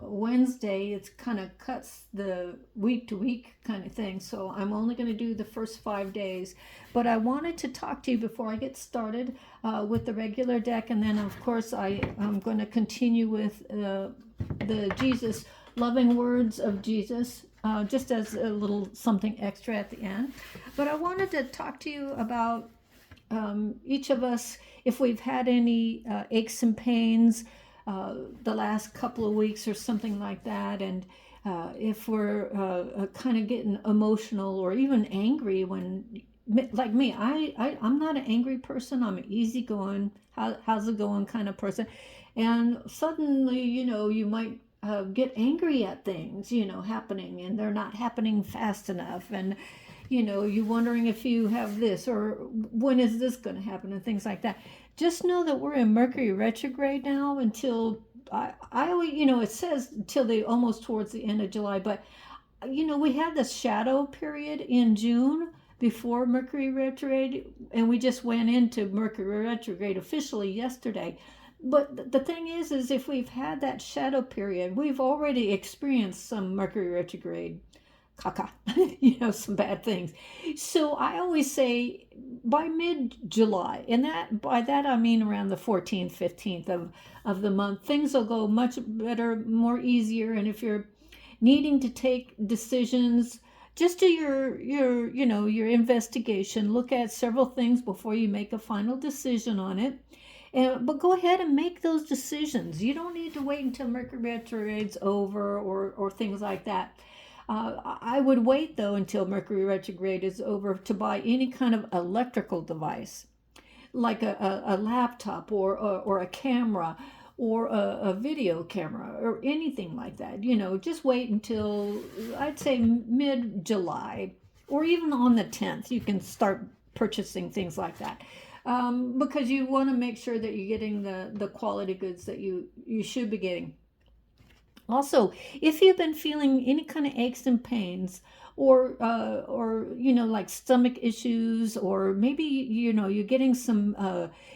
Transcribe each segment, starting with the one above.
Wednesday, it's kind of cuts the week to week kind of thing. So I'm only going to do the first 5 days. But I wanted to talk to you before I get started with the regular deck. And then, of course, I'm going to continue with the Jesus, loving words of Jesus, just as a little something extra at the end. But I wanted to talk to you about each of us, if we've had any aches and pains the last couple of weeks or something like that, and if we're kind of getting emotional or even angry when, like me, I'm not an angry person. I'm an easygoing, how's it going kind of person. And suddenly, you might get angry at things, happening, and they're not happening fast enough. And you're wondering if you have this or when is this going to happen and things like that. Just know that we're in Mercury retrograde now until I always, it says until the almost towards the end of July, but we had the shadow period in June before Mercury retrograde, and we just went into Mercury retrograde officially yesterday. But the thing is if we've had that shadow period, we've already experienced some Mercury retrograde caca, some bad things. So I always say by mid-July, and that by that I mean around the 14th, 15th of the month, things will go much better, more easier. And if you're needing to take decisions, just do your investigation. Look at several things before you make a final decision on it. But go ahead and make those decisions. You don't need to wait until Mercury retrograde's over or things like that. I would wait though until Mercury retrograde is over to buy any kind of electrical device, like a laptop or a camera or a video camera or anything like that. Just wait until I'd say mid July or even on the 10th. You can start purchasing things like that. Because you want to make sure that you're getting the quality goods that you should be getting. Also, if you've been feeling any kind of aches and pains, or like stomach issues, or maybe you're getting some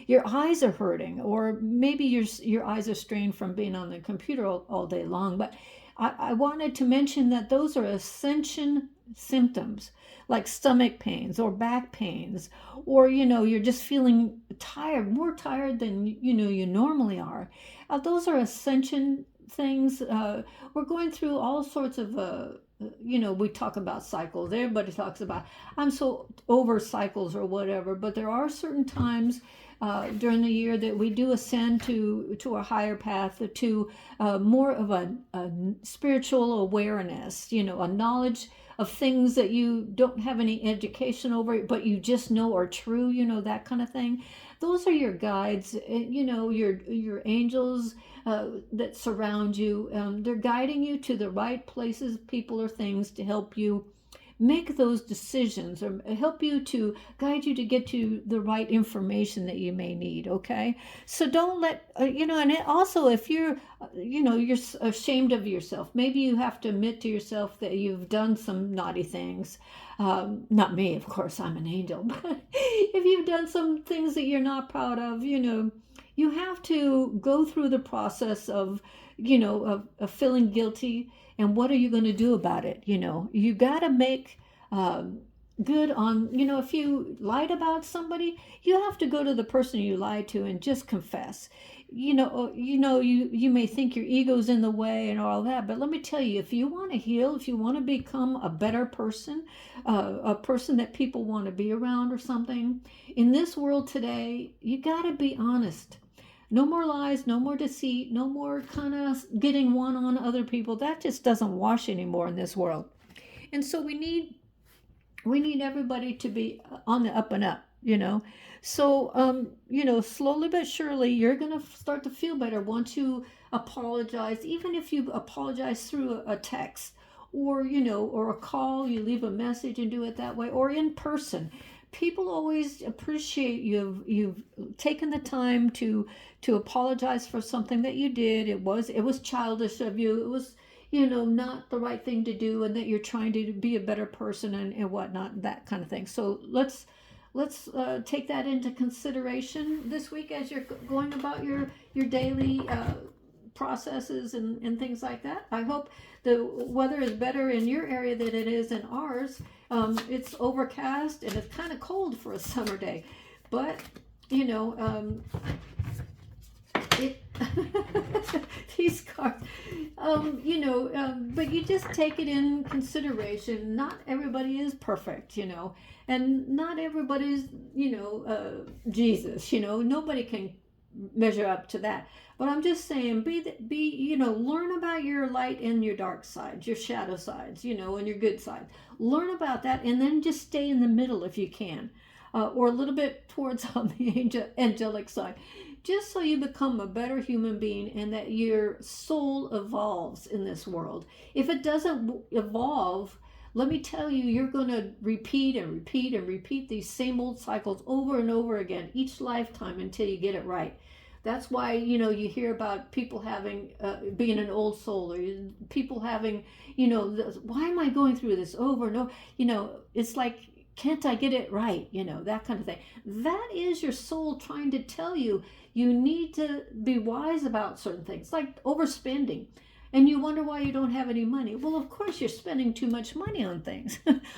your eyes are hurting, or maybe your eyes are strained from being on the computer all day long. But I wanted to mention that those are ascension symptoms, like stomach pains or back pains, or you're just feeling tired, more tired than you normally are. Those are ascension things. We're going through all sorts of we talk about cycles. Everybody talks about I'm so over cycles or whatever, but there are certain times during the year that we do ascend to a higher path, to more of a spiritual awareness, a knowledge of things that you don't have any education over, but you just know are true, that kind of thing. Those are your guides, your angels that surround you. They're guiding you to the right places, people, or things to help you make those decisions, or help you to guide you to get to the right information that you may need. Okay, so don't let and also, if you're you're ashamed of yourself, maybe you have to admit to yourself that you've done some naughty things. Not me, of course, I'm an angel. But if you've done some things that you're not proud of, you have to go through the process of of feeling guilty. And what are you going to do about it? You got to make good on, if you lied about somebody, you have to go to the person you lied to and just confess. You may think your ego's in the way and all that, but let me tell you, if you want to heal, if you want to become a better person, a person that people want to be around or something, in this world today, you got to be honest. No more lies, no more deceit, no more kind of getting one on other people. That just doesn't wash anymore in this world. And so we need everybody to be on the up and up. So slowly but surely you're going to start to feel better once you apologize, even if you apologize through a text or a call, you leave a message and do it that way, or in person. People always appreciate you've taken the time to apologize for something that you did. It was childish of you. It was not the right thing to do, and that you're trying to be a better person and whatnot, that kind of thing. So let's take that into consideration this week as you're going about your daily processes and things like that. I hope the weather is better in your area than it is in ours. It's overcast and it's kind of cold for a summer day, but you know, it these cards, but you just take it in consideration. Not everybody is perfect, and not everybody's, Jesus. Nobody can measure up to that. But I'm just saying, learn about your light and your dark sides, your shadow sides, and your good side. Learn about that, and then just stay in the middle if you can, or a little bit towards on the angelic side, just so you become a better human being and that your soul evolves in this world. If it doesn't evolve, let me tell you, you're going to repeat and repeat and repeat these same old cycles over and over again each lifetime until you get it right. That's why, you hear about people having, being an old soul, or people having, why am I going through this over and over? It's like, can't I get it right? That kind of thing. That is your soul trying to tell you, you need to be wise about certain things, like overspending. And you wonder why you don't have any money. Well, of course, you're spending too much money on things.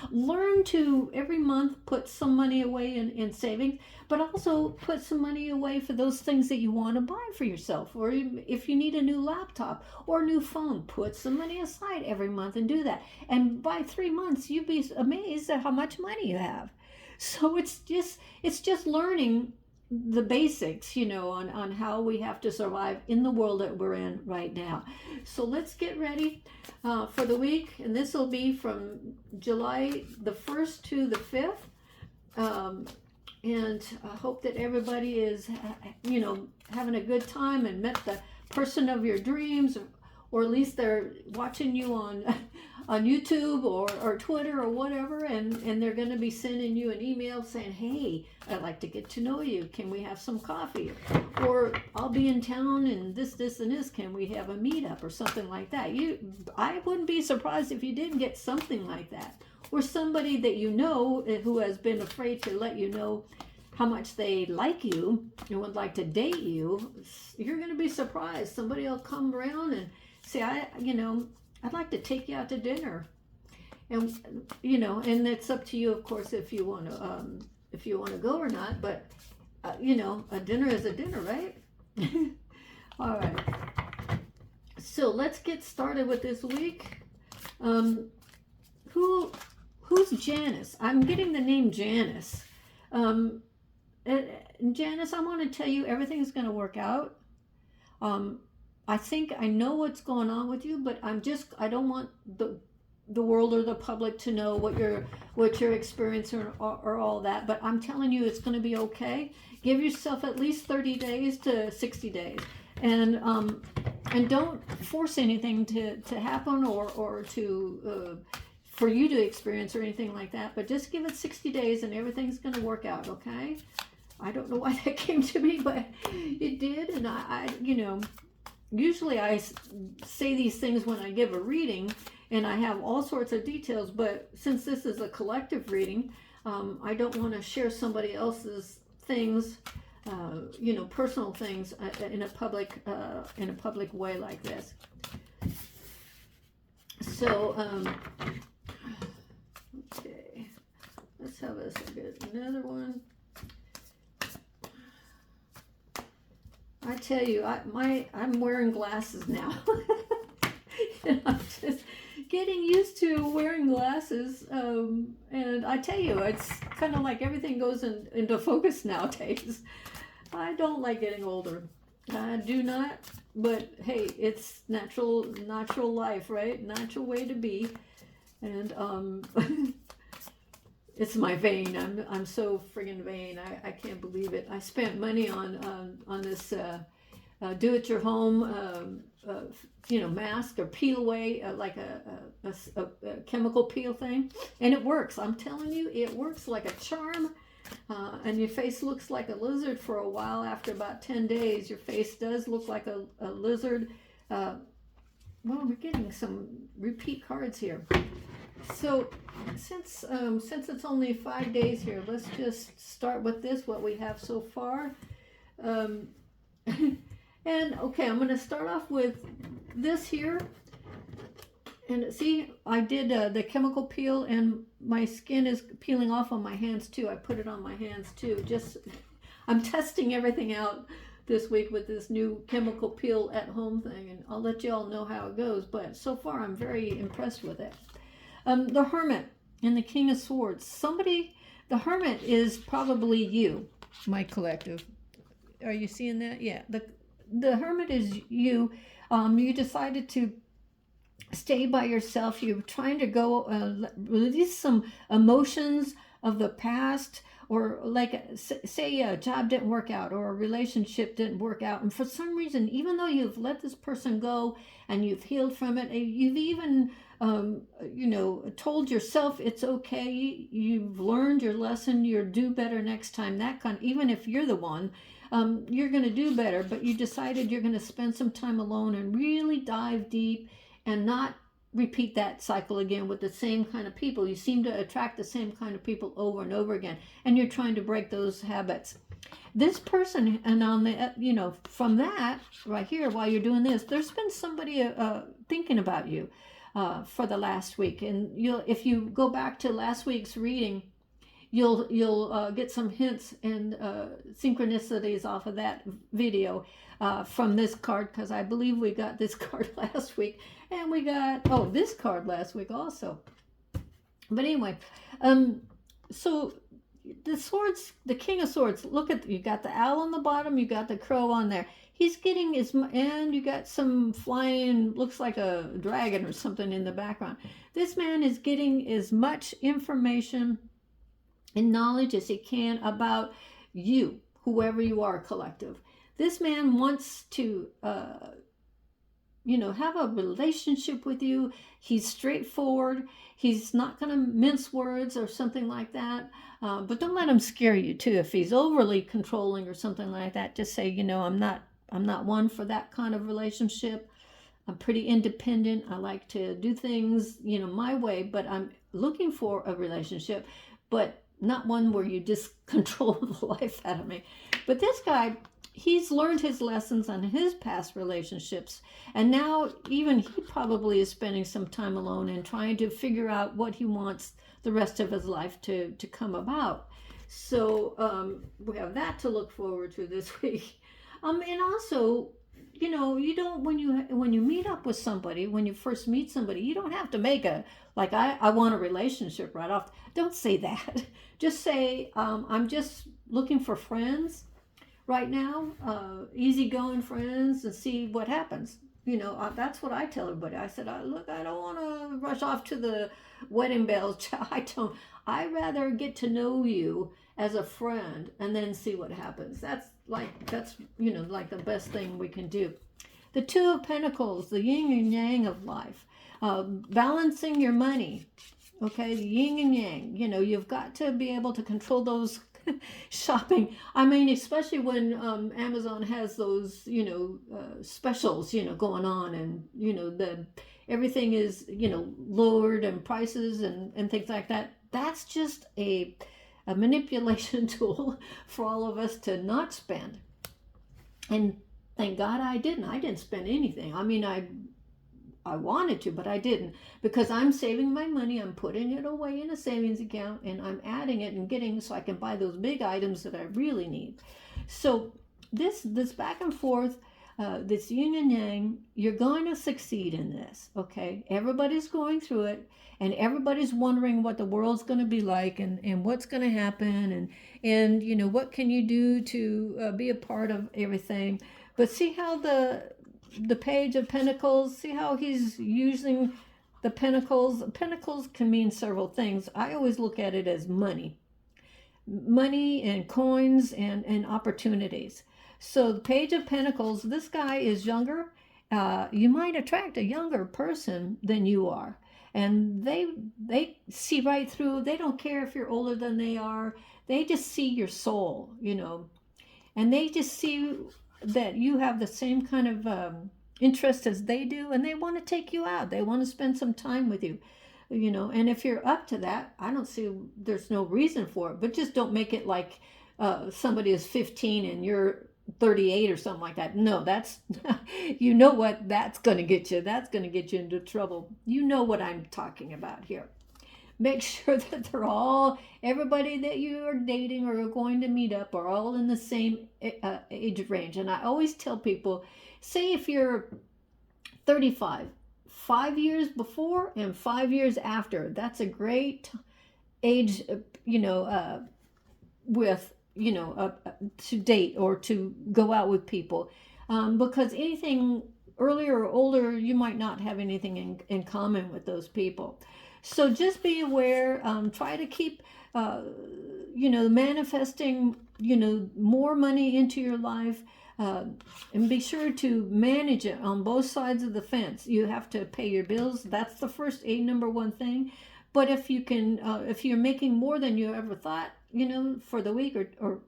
Learn to every month put some money away in savings, but also put some money away for those things that you want to buy for yourself. Or if you need a new laptop or a new phone, put some money aside every month and do that. And by 3 months, you'd be amazed at how much money you have. So it's just learning the basics, on how we have to survive in the world that we're in right now. So let's get ready for the week, and this will be from July the 1st to the 5th. And I hope that everybody is, having a good time and met the person of your dreams, or at least they're watching you on YouTube or Twitter or whatever, and they're going to be sending you an email saying, hey, I'd like to get to know you. Can we have some coffee? Or I'll be in town and this, and this. Can we have a meetup or something like that? I wouldn't be surprised if you didn't get something like that. Or somebody that who has been afraid to let you know how much they like you and would like to date you. You're going to be surprised. Somebody will come around and say, I'd like to take you out to dinner, and and it's up to you, of course, if you want to go or not. But a dinner is a dinner, right? All right. So let's get started with this week. Who's Janice? I'm getting the name Janice. Janice, I want to tell you everything's going to work out. I think I know what's going on with you, but I don't want the world or the public to know what you're experiencing or all that. But I'm telling you, it's going to be okay. Give yourself at least 30 days to 60 days, and don't force anything to happen or to for you to experience or anything like that. But just give it 60 days, and everything's going to work out. Okay? I don't know why that came to me, but it did, and I usually I say these things when I give a reading, and I have all sorts of details, but since this is a collective reading, I don't want to share somebody else's things, personal things in a public way like this. So, okay, let's have another one. I tell you, I'm wearing glasses now. And I'm just getting used to wearing glasses. And I tell you, it's kind of like everything goes into focus nowadays. I don't like getting older. I do not. But hey, it's natural life, right? Natural way to be. And it's my vein. I'm so friggin' vain. I can't believe it. I spent money on this do-it-your-home mask or peel away, like a chemical peel thing, and it works. I'm telling you, it works like a charm. And your face looks like a lizard for a while. After about 10 days, your face does look like a lizard. Well, we're getting some repeat cards here. So since it's only 5 days here, let's just start with this, what we have so far. And okay, I'm going to start off with this here. And see, I did the chemical peel, and my skin is peeling off on my hands too. I put it on my hands too. Just, I'm testing everything out this week with this new chemical peel at home thing, and I'll let you all know how it goes. But so far, I'm very impressed with it. The Hermit and the King of Swords. The Hermit is probably you, my collective. Are you seeing that? Yeah. The Hermit is you. You decided to stay by yourself. You're trying to go release some emotions of the past, or like say a job didn't work out or a relationship didn't work out, and for some reason, even though you've let this person go and you've healed from it, you've even told yourself it's okay, you've learned your lesson, you'll do better next time, that kind of, even if you're the one, you're going to do better, but you decided you're going to spend some time alone and really dive deep and not repeat that cycle again with the same kind of people. You seem to attract the same kind of people over and over again, and you're trying to break those habits. This person, and on the, from that right here, while you're doing this, there's been somebody thinking about you for the last week. And if you go back to last week's reading, you'll get some hints and synchronicities off of that video from this card, because I believe we got this card last week, and we got this card last week also. But anyway, so the swords, the King of Swords, look at, you got the owl on the bottom, you got the crow on there. He's getting and you got some flying, looks like a dragon or something in the background. This man is getting as much information and knowledge as he can about you, whoever you are, collective. This man wants to, have a relationship with you. He's straightforward. He's not going to mince words or something like that. But don't let him scare you too. If he's overly controlling or something like that, just say, I'm not one for that kind of relationship. I'm pretty independent. I like to do things, my way, but I'm looking for a relationship, but not one where you just control the life out of me. But this guy, he's learned his lessons on his past relationships, and now even he probably is spending some time alone and trying to figure out what he wants the rest of his life to come about. So we have that to look forward to this week. And also, you don't, when you meet up with somebody, when you first meet somebody, you don't have to make I want a relationship right off. Don't say that. Just say, I'm just looking for friends right now, easygoing friends, and see what happens. That's what I tell everybody. I said, look, I don't want to rush off to the wedding bells. I rather get to know you as a friend and then see what happens. That's like the best thing we can do. The Two of Pentacles, the yin and yang of life, balancing your money. Okay, the yin and yang. You've got to be able to control those shopping. I mean, especially when Amazon has those, specials, going on, and everything is, lowered, and prices and things like that. That's just a manipulation tool for all of us to not spend. And thank God I didn't spend anything. I mean, I wanted to, but I didn't, because I'm saving my money. I'm putting it away in a savings account, and I'm adding it and getting so I can buy those big items that I really need. So this back and forth, this yin and yang, you're going to succeed in this. Okay, everybody's going through it, and everybody's wondering what the world's going to be like, and what's going to happen, and what can you do to be a part of everything. But see how the Page of Pentacles, see how he's using the pentacles. Pentacles can mean several things. I always look at it as money and coins and opportunities. So the Page of Pentacles, this guy is younger. You might attract a younger person than you are, and they see right through. They don't care if you're older than they are. They just see your soul, and they just see that you have the same kind of interest as they do, and they want to take you out. They want to spend some time with you, and if you're up to that, I don't see, there's no reason for it, but just don't make it like somebody is 15 and you're 38 or something like that. No, that's, you know what that's going to get you. That's going to get you into trouble. You know what I'm talking about here. Make sure that everybody that you are dating or are going to meet up are all in the same age range. And I always tell people, say if you're 35, 5 years before and 5 years after, that's a great age, with, to date or to go out with people. Because anything earlier or older, you might not have anything in common with those people. So just be aware, try to keep, manifesting, more money into your life. And be sure to manage it on both sides of the fence. You have to pay your bills. That's the first number one thing. But if you can, if you're making more than you ever thought, for the week or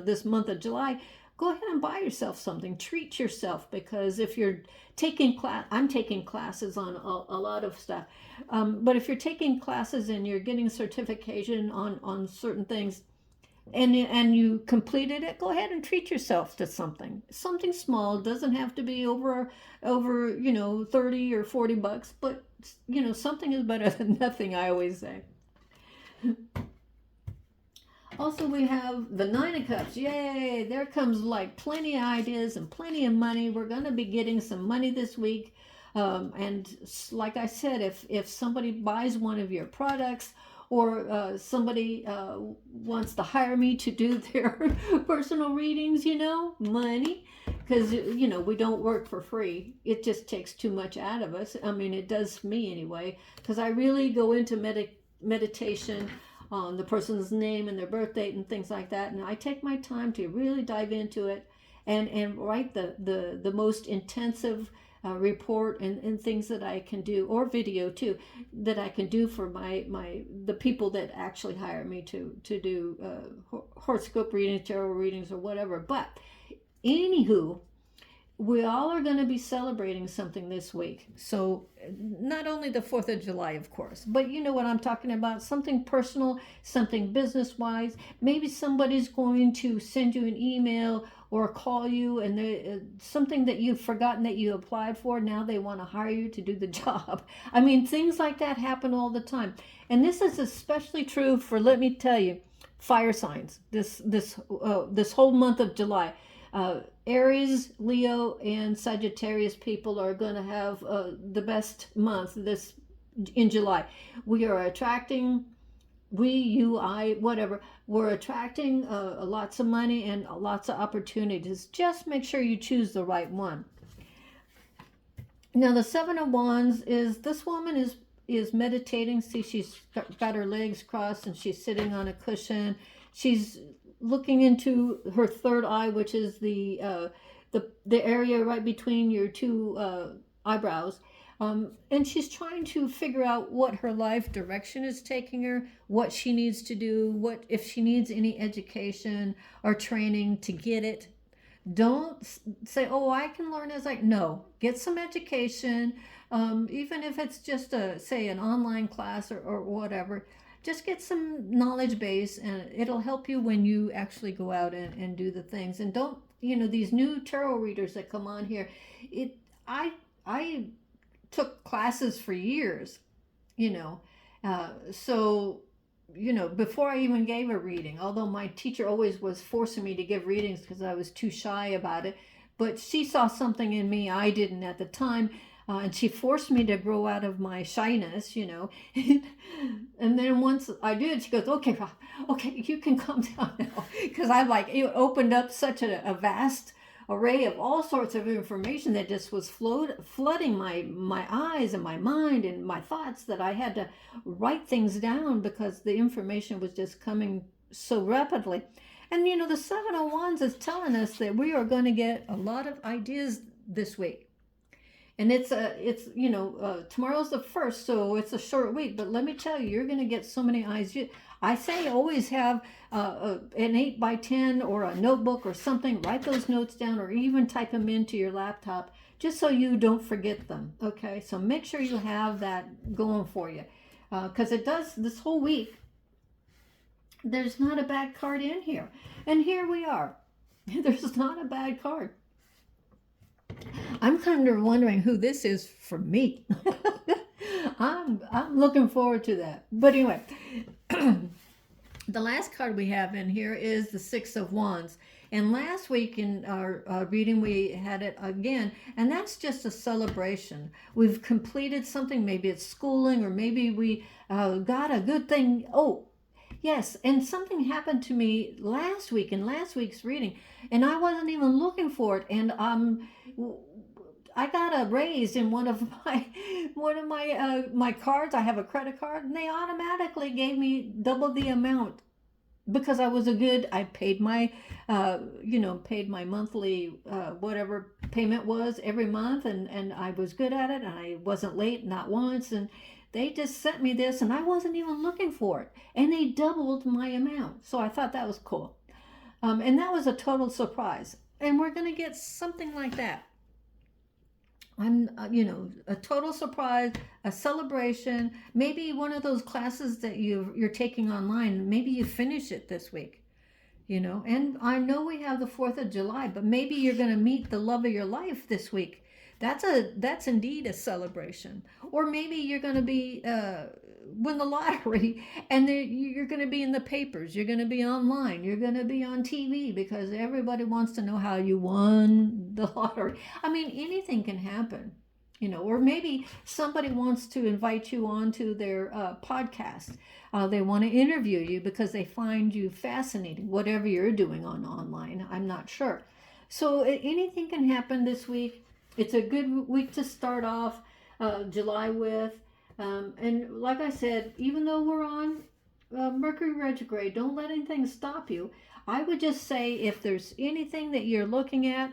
this month of July, go ahead and buy yourself something. Treat yourself, because if you're taking I'm taking classes on a lot of stuff. But if you're taking classes and you're getting certification on certain things, and you completed it, go ahead and treat yourself to something small. It doesn't have to be over 30 or 40 bucks, but something is better than nothing, I always say. Also, we have the Nine of Cups. Yay! There comes like plenty of ideas and plenty of money. We're going to be getting some money this week. And like I said, if somebody buys one of your products, or somebody wants to hire me to do their personal readings, money, because, we don't work for free. It just takes too much out of us. I mean, it does me anyway, because I really go into meditation on the person's name and their birth date and things like that. And I take my time to really dive into it and write the most intensive report and things that I can do, or video too, that I can do for the people that actually hire me to do horoscope readings, tarot readings, or whatever. But anywho, we all are going to be celebrating something this week. So not only the 4th of July, of course, but you know what I'm talking about, something personal, something business-wise. Maybe somebody's going to send you an email or call you, and something that you've forgotten that you applied for, now they want to hire you to do the job. I mean, things like that happen all the time. And this is especially true for, let me tell you, fire signs. This whole month of July. Aries, Leo, and Sagittarius people are going to have the best month in July. We are attracting, whatever. We're attracting lots of money and lots of opportunities. Just make sure you choose the right one. Now, the Seven of Wands is, this woman is meditating. See, she's got her legs crossed and she's sitting on a cushion. She's looking into her third eye, which is the area right between your two eyebrows. And she's trying to figure out what her life direction is taking her, what she needs to do, if she needs any education or training to get it. Don't say, oh, I can learn as no, get some education, even if it's just say an online class or whatever. Just get some knowledge base, and it'll help you when you actually go out and do the things. And don't, these new tarot readers that come on here, I took classes for years, so, before I even gave a reading, although my teacher always was forcing me to give readings because I was too shy about it, but she saw something in me I didn't at the time. And she forced me to grow out of my shyness, and then once I did, she goes, okay, you can calm down now. Because it opened up such a vast array of all sorts of information that just was flooding my eyes and my mind and my thoughts, that I had to write things down because the information was just coming so rapidly. And, the Seven of Wands is telling us that we are going to get a lot of ideas this week. And it's tomorrow's the 1st, so it's a short week. But let me tell you, you're going to get so many ideas. I say always have an 8x10 or a notebook or something. Write those notes down, or even type them into your laptop, just so you don't forget them. Okay, so make sure you have that going for you, because it does this whole week. There's not a bad card in here, and here we are. There's not a bad card. I'm kind of wondering who this is for me. I'm looking forward to that. But anyway, the last card we have in here is the Six of Wands. And last week in our reading, we had it again, and that's just a celebration. We've completed something, maybe it's schooling, or maybe we got a good thing. Oh, yes, and something happened to me last week in last week's reading, and I wasn't even looking for it. And I got a raise in one of my cards. I have a credit card, and they automatically gave me double the amount because I was a good. I paid my, paid my monthly whatever payment was every month, and I was good at it, and I wasn't late not once, and they just sent me this, and I wasn't even looking for it, and they doubled my amount. So I thought that was cool, and that was a total surprise. And we're gonna get something like that. A total surprise, a celebration, maybe one of those classes that you're taking online. Maybe you finish it this week, and I know we have the 4th of July, but maybe you're going to meet the love of your life this week. That's indeed a celebration. Or maybe you're going to be win the lottery, and you're going to be in the papers, you're going to be online, you're going to be on TV, because everybody wants to know how you won the lottery. I mean, anything can happen. Or maybe somebody wants to invite you onto their podcast. They want to interview you because they find you fascinating, whatever you're doing online. I'm not sure. So anything can happen this week. It's a good week to start off July with. And like I said, even though we're on Mercury retrograde, don't let anything stop you. I would just say, if there's anything that you're looking at,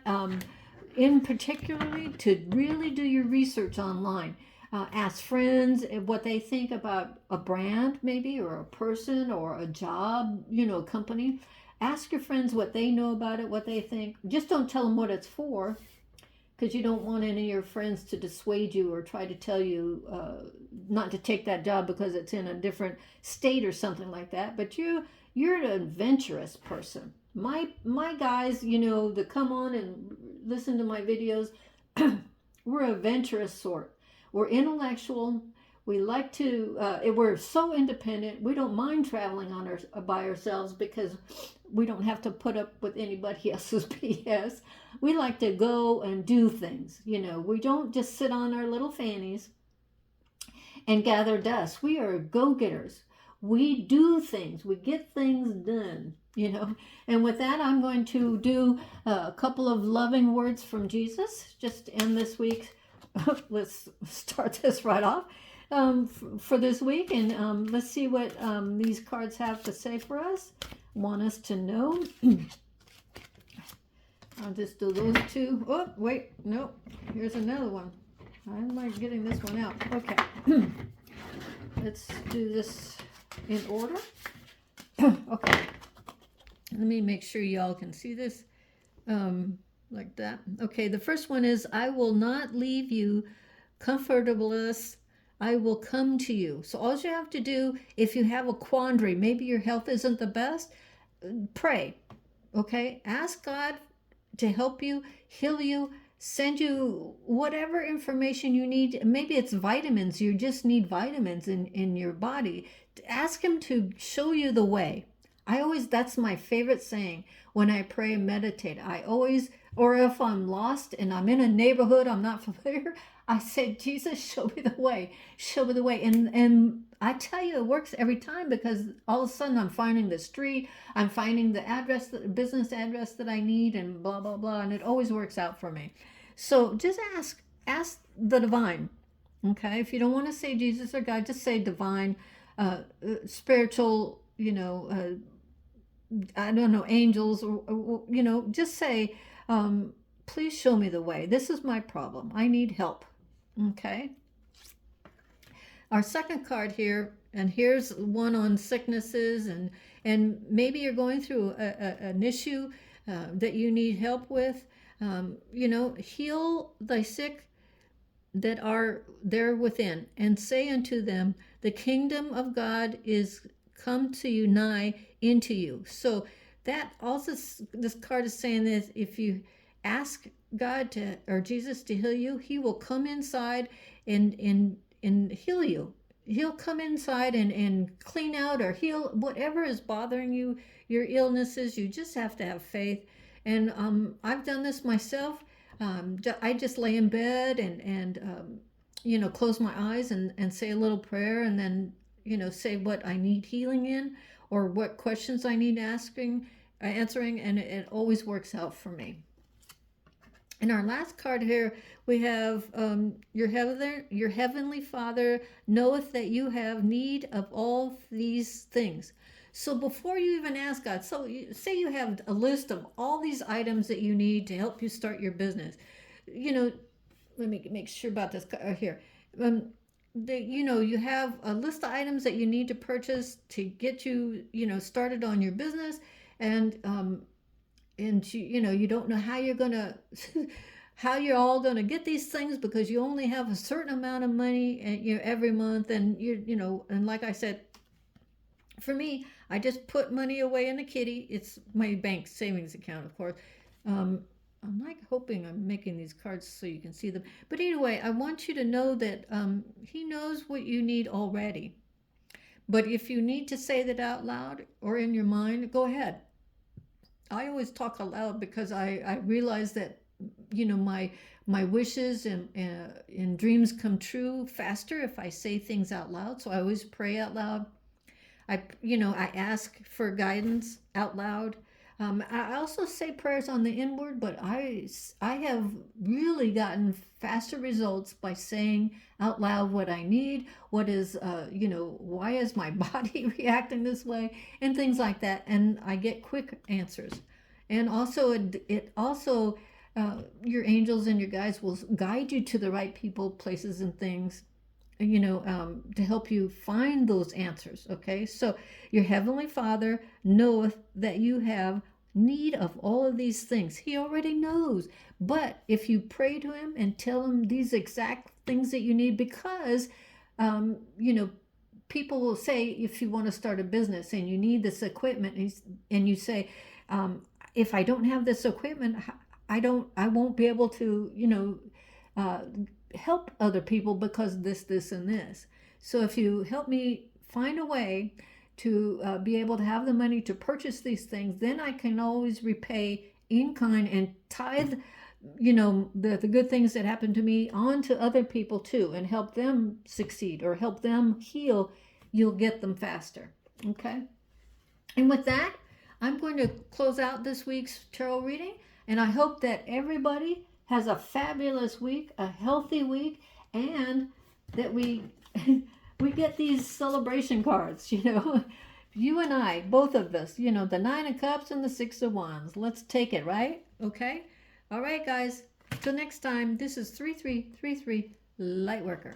in particularly, to really do your research online. Ask friends what they think about a brand, maybe, or a person, or a job, company. Ask your friends what they know about it, what they think. Just don't tell them what it's for, because you don't want any of your friends to dissuade you or try to tell you not to take that job because it's in a different state or something like that. But you're an adventurous person. My guys, that come on and listen to my videos, we're adventurous sort. We're intellectual. We like to. We're so independent. We don't mind traveling by ourselves because we don't have to put up with anybody else's BS. We like to go and do things. We don't just sit on our little fannies and gather dust. We are go-getters. We do things. We get things done. And with that, I'm going to do a couple of loving words from Jesus just to end this week. Let's start this right off for this week, and let's see what these cards have to say for us. Want us to know. I'll just do those two. Oh, wait, no, here's another one. How am I getting this one out? Okay. Let's do this in order. Okay. Let me make sure y'all can see this like that. Okay, the first one is, I will not leave you comfortabless. I will come to you. So all you have to do, if you have a quandary, maybe your health isn't the best, pray. Okay? Ask God to help you, heal you, send you whatever information you need. Maybe it's vitamins. You just need vitamins in your body. Ask Him to show you the way. That's my favorite saying when I pray and meditate. Or if I'm lost and I'm in a neighborhood I'm not familiar, I say, Jesus, show me the way. Show me the way. And I tell you, it works every time, because all of a sudden I'm finding the street, I'm finding the address, the business address that I need, and blah, blah, blah. And it always works out for me. So just ask the divine. Okay? If you don't want to say Jesus or God, just say divine, spiritual, I don't know, angels, or just say, please show me the way. This is my problem. I need help. Okay. Our second card here, and here's one on sicknesses, and maybe you're going through an issue that you need help with. Heal thy sick that are there within, and say unto them, the kingdom of God is come to you, nigh into you. So that also, this card is saying that if you ask God to, or Jesus to heal you, he will come inside and heal you. He'll come inside and clean out or heal whatever is bothering you, your illnesses. You just have to have faith. And I've done this myself. I just lay in bed and close my eyes and say a little prayer, and then, say what I need healing in or what questions I need answering, and it always works out for me. In our last card here, we have your heavenly Father knoweth that you have need of all these things. So before you even ask God, say you have a list of all these items that you need to help you start your business. Let me make sure about this here. You have a list of items that you need to purchase to get you, started on your business, and you don't know how you're gonna how you're all gonna get these things, because you only have a certain amount of money every month, and and like I said, for me, I just put money away in the kitty. It's my bank savings account, of course. I'm like hoping I'm making these cards so you can see them. But anyway, I want you to know that he knows what you need already. But if you need to say that out loud or in your mind, go ahead. I always talk aloud because I realize that my wishes and dreams come true faster if I say things out loud. So I always pray out loud. I ask for guidance out loud. I also say prayers on the inward, but I have really gotten faster results by saying out loud what I need, what is, why is my body reacting this way, and things like that. And I get quick answers. And also, it also, your angels and your guides will guide you to the right people, places, and things, to help you find those answers. Okay, so your heavenly Father knoweth that you have need of all of these things. He already knows. But if you pray to him and tell him these exact things that you need, because people will say, if you want to start a business and you need this equipment, and you say, if I don't have this equipment, I won't be able to help other people because this and this. So if you help me find a way to be able to have the money to purchase these things, then I can always repay in kind and tithe the good things that happen to me on to other people too, and help them succeed or help them heal. You'll get them faster. Okay, and with that, I'm going to close out this week's tarot reading, and I hope that everybody has a fabulous week, a healthy week, and that we get these celebration cards, you and I, both of us, the 9 of Cups and the 6 of Wands. Let's take it, right? Okay? All right, guys. Till next time, this is 3333 Lightworker.